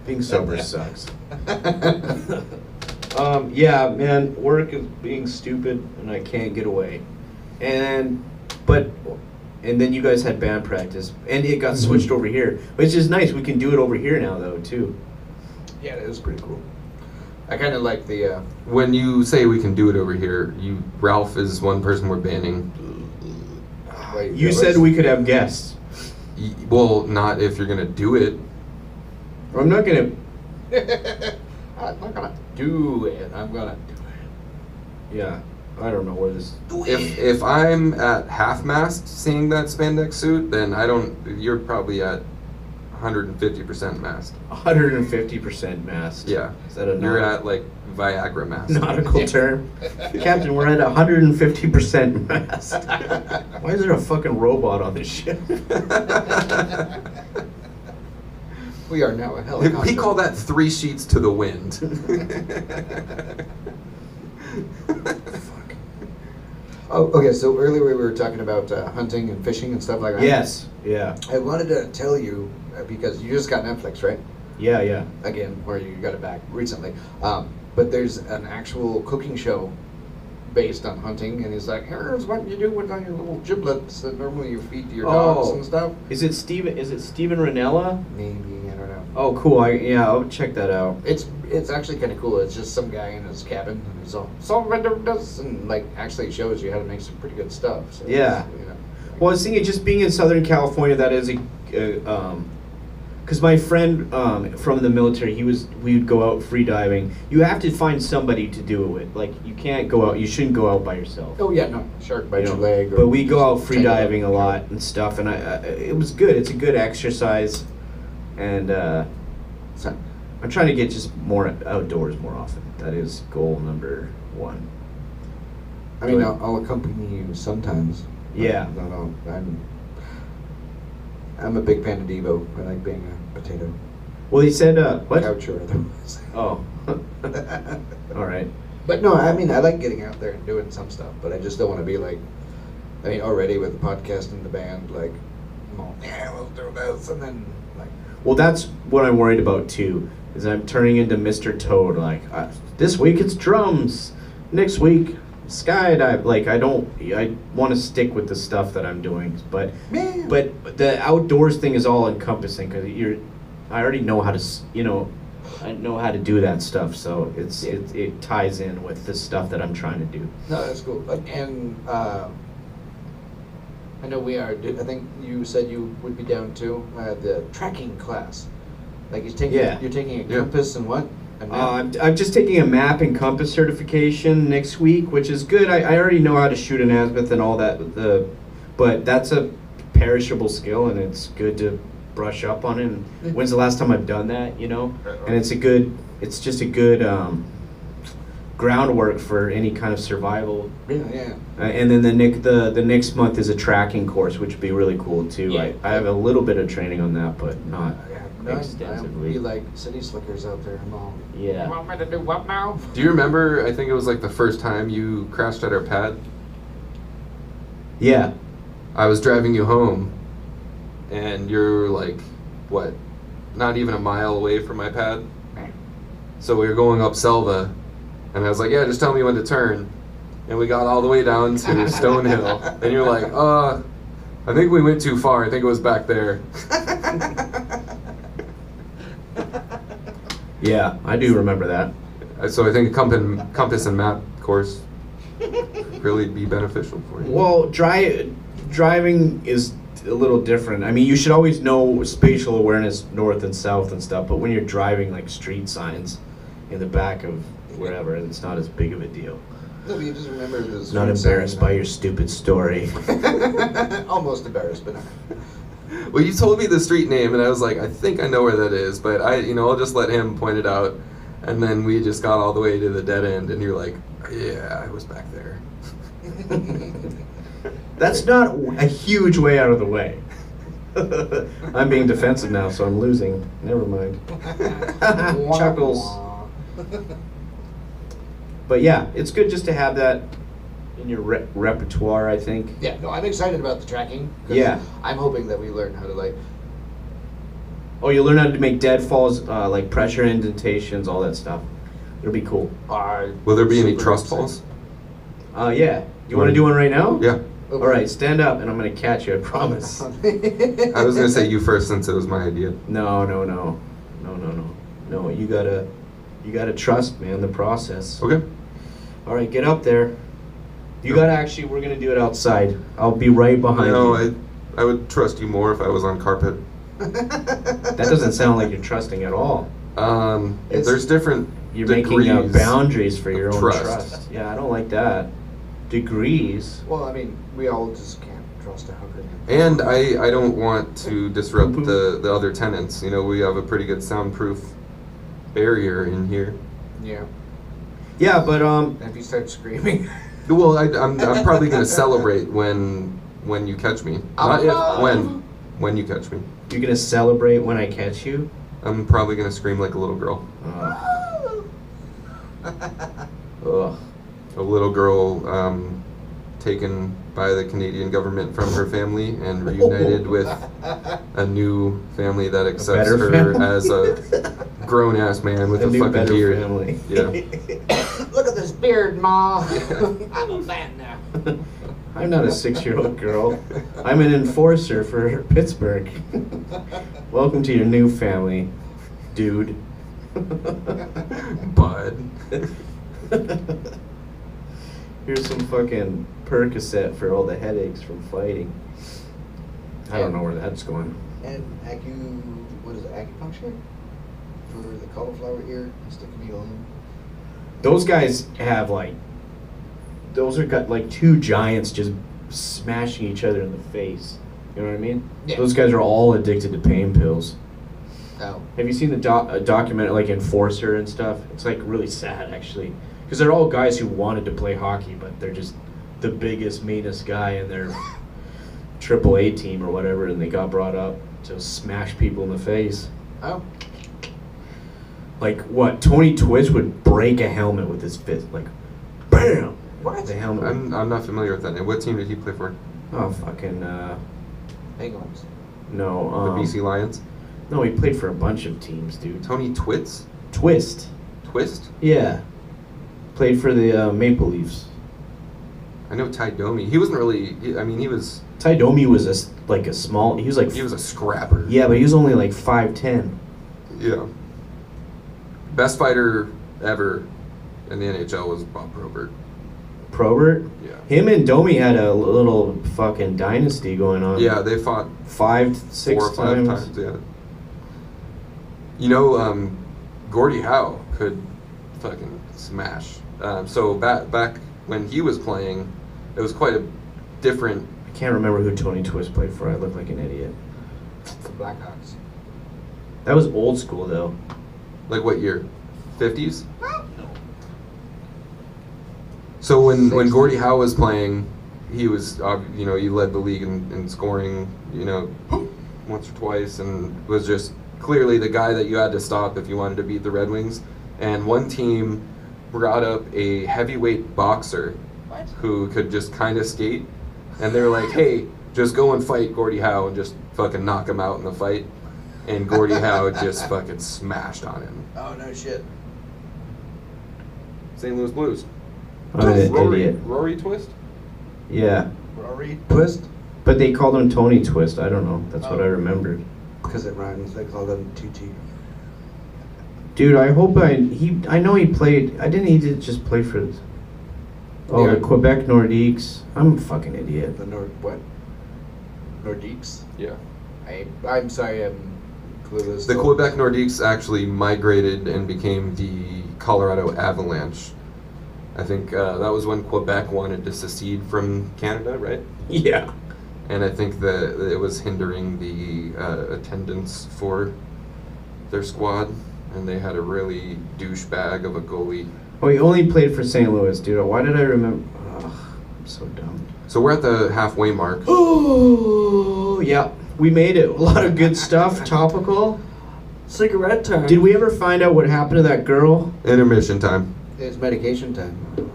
Being sober sucks. Yeah, man, work is being stupid and I can't get away. And then you guys had band practice and it got switched over here, which is nice. We can do it over here now though too. Yeah, it is pretty cool. I kind of like the... When you say we can do it over here, Ralph is one person we're banning. Wait, You said we could have guests. Well, not if you're going to do it. I'm not going to... I'm not gonna do it. I'm gonna do it. Yeah, I don't know where this... If I'm at half-mast seeing that spandex suit, then you're probably at 150% mast. 150% mast. Yeah. Is that a You're at, like, Viagra mast. nautical term? Captain, we're at 150% mast. Why is there a fucking robot on this ship? We are now a helicopter. We call that 3 sheets to the wind. Fuck. Oh, okay, so earlier we were talking about hunting and fishing and stuff like that. Yes, yeah. I wanted to tell you, because you just got Netflix, right? Yeah. Again, where you got it back recently. But there's an actual cooking show based on hunting, and he's like, here's what you do with all your little giblets that normally you feed to your dogs and stuff. Is it Steven Ranella? Maybe, I don't know. Oh, cool. I'll check that out. It's actually kind of cool. It's just some guy in his cabin, and he's all, and like actually shows you how to make some pretty good stuff. So Yeah. Well, I was thinking just being in Southern California, that is because my friend from the military, we would go out free diving. You have to find somebody to do it with. Like, you can't go out, you shouldn't go out by yourself. Oh yeah, no, shark bites your leg. But we go out free diving a lot and stuff, and it was good. It's a good exercise, and I'm trying to get just more outdoors more often. That is goal number 1. I mean, I'll accompany you sometimes. Yeah. No, I'm a big fan of Devo. I like being a potato. Well, he said, what? Couch or otherwise. Oh. All right. But no, I mean, I like getting out there and doing some stuff, but I just don't want to be like, I mean, already with the podcast and the band, like, yeah, we'll do this, and then, like... Well, that's what I'm worried about, too, is I'm turning into Mr. Toad. Like, this week it's drums. Next week, skydive. Like, I want to stick with the stuff that I'm doing, but the outdoors thing is all encompassing, because I already know how to, I know how to do that stuff, so it ties in with the stuff that I'm trying to do. No, that's cool. And I know we are. I think you said you would be down to the tracking class. Like you're taking a compass and what? I'm just taking a map and compass certification next week, which is good. I already know how to shoot an azimuth and all that, but that's a perishable skill, and it's good to brush up on it. And when's the last time I've done that? And it's just a good groundwork for any kind of survival. Yeah. And then the next month is a tracking course, which would be really cool too. Yeah. I have a little bit of training on that, but not extensively. We like city slickers out there. Yeah. You want me to do what now? Do you remember, I think it was like the first time you crashed at our pad? Yeah. I was driving you home, and you're like, what, not even a mile away from my pad? So we were going up Selva, and I was like, yeah, just tell me when to turn. And we got all the way down to Stonehill, and you're like, I think we went too far. I think it was back there. Yeah, I do remember that. So I think a compass and map course really be beneficial for you. Well, driving is a little different. I mean, you should always know spatial awareness, north and south and stuff, but when you're driving like street signs in the back of wherever, it's not as big of a deal. No, you just remember this. Not embarrassed by your stupid story. Almost embarrassed, but not. Well, you told me the street name, and I was like, I think I know where that is, but I'll just let him point it out. And then we just got all the way to the dead end, and you're like, yeah, I was back there. That's not a huge way out of the way. I'm being defensive now, so I'm losing. Never mind. Chuckles. But yeah, it's good just to have that in your repertoire, I think. Yeah, no, I'm excited about the tracking. Yeah. I'm hoping that we learn how to, like, Oh, you'll learn how to make deadfalls, like pressure indentations, all that stuff. It'll be cool. Will there be any trust falls? Yeah. You want to do one right now? Yeah. All right, stand up, and I'm gonna catch you. I promise. I was gonna say you first since it was my idea. No. You gotta trust, man, the process. Okay. All right, get up there. You gotta actually. We're gonna do it outside. I'll be right behind you. No, I would trust you more if I was on carpet. That doesn't sound like you're trusting at all. There's different. You're degrees making boundaries for your own trust. trust. Yeah, I don't like that. Degrees. Well, I mean, we all just can't trust a hooker. And I don't want to disrupt the other tenants. You know, we have a pretty good soundproof barrier in here. Yeah. Yeah, but If you start screaming. Well, I'm probably gonna celebrate when you catch me. Not if, when you catch me. you're gonna celebrate when I catch you. I'm probably gonna scream like a little girl. Ugh. A little girl taken by the Canadian government from her family and reunited with a new family that accepts better her family. as a grown-ass man with a new fucking better beard. family. Yeah. Look at this beard, Ma. I'm a man now. I'm not a 6-year-old girl. I'm an enforcer for Pittsburgh. Welcome to your new family, dude. Bud. Here's some fucking Percocet for all the headaches from fighting. I don't know where that's going. And what is it, acupuncture? For the cauliflower ear, stick a needle in. Those guys have those are got like two giants just smashing each other in the face. You know what I mean? Yeah. Those guys are all addicted to pain pills. Oh. Have you seen the documentary, like Enforcer and stuff? It's like really sad actually, because they're all guys who wanted to play hockey, but they're just the biggest, meanest guy in their AAA team or whatever, and they got brought up to smash people in the face. Oh. Like what? Tony Twist would break a helmet with his fist, like, bam. What? The helmet. I'm not familiar with that name. What team did he play for? Oh fucking Penguins. no. The BC Lions? No, he played for a bunch of teams, dude. Tony Twits? Twist. Twist? Yeah. Played for the Maple Leafs. I know Ty Domi. He wasn't really. He was. Ty Domi was a small. He was like. He was a scrapper. Yeah, but he was only like 5'10". Yeah. Best fighter ever in the NHL was Bob Probert. Probert. Yeah. Him and Domi had a little fucking dynasty going on. Yeah, they fought 5, 6 4 or 5 times. Yeah. You know, Gordie Howe could fucking smash. So back when he was playing, it was quite a different. I can't remember who Tony Twist played for. I look like an idiot. The Blackhawks. That was old school though. Like what year? 50s? So when Gordie Howe was playing, he was he led the league in scoring, once or twice, and was just clearly the guy that you had to stop if you wanted to beat the Red Wings. And one team brought up a heavyweight boxer who could just kind of skate, and they were like, "Hey, just go and fight Gordie Howe and just fucking knock him out in the fight." And Gordie Howe just fucking smashed on him. Oh, no shit. St. Louis Blues. I'm an idiot. Rory Twist? Yeah. Rory Twist? But they called him Tony Twist. I don't know. That's what I remembered. Because it rhymes, they call them TT. Dude, I hope I know he played. He did just play for. Yeah. The Quebec Nordiques. I'm a fucking idiot. The Nordiques? Yeah. I'm sorry, I'm clueless. The Quebec Nordiques actually migrated and became the Colorado Avalanche. I think that was when Quebec wanted to secede from Canada, right? Yeah. And I think that it was hindering the attendance for their squad, and they had a really douchebag of a goalie. Oh, he only played for St. Louis, dude. Why did I remember? Ugh, I'm so dumb. So we're at the halfway mark. Oh, yeah. We made it. A lot of good stuff. Topical. Cigarette time. Did we ever find out what happened to that girl? Intermission time. It's medication time.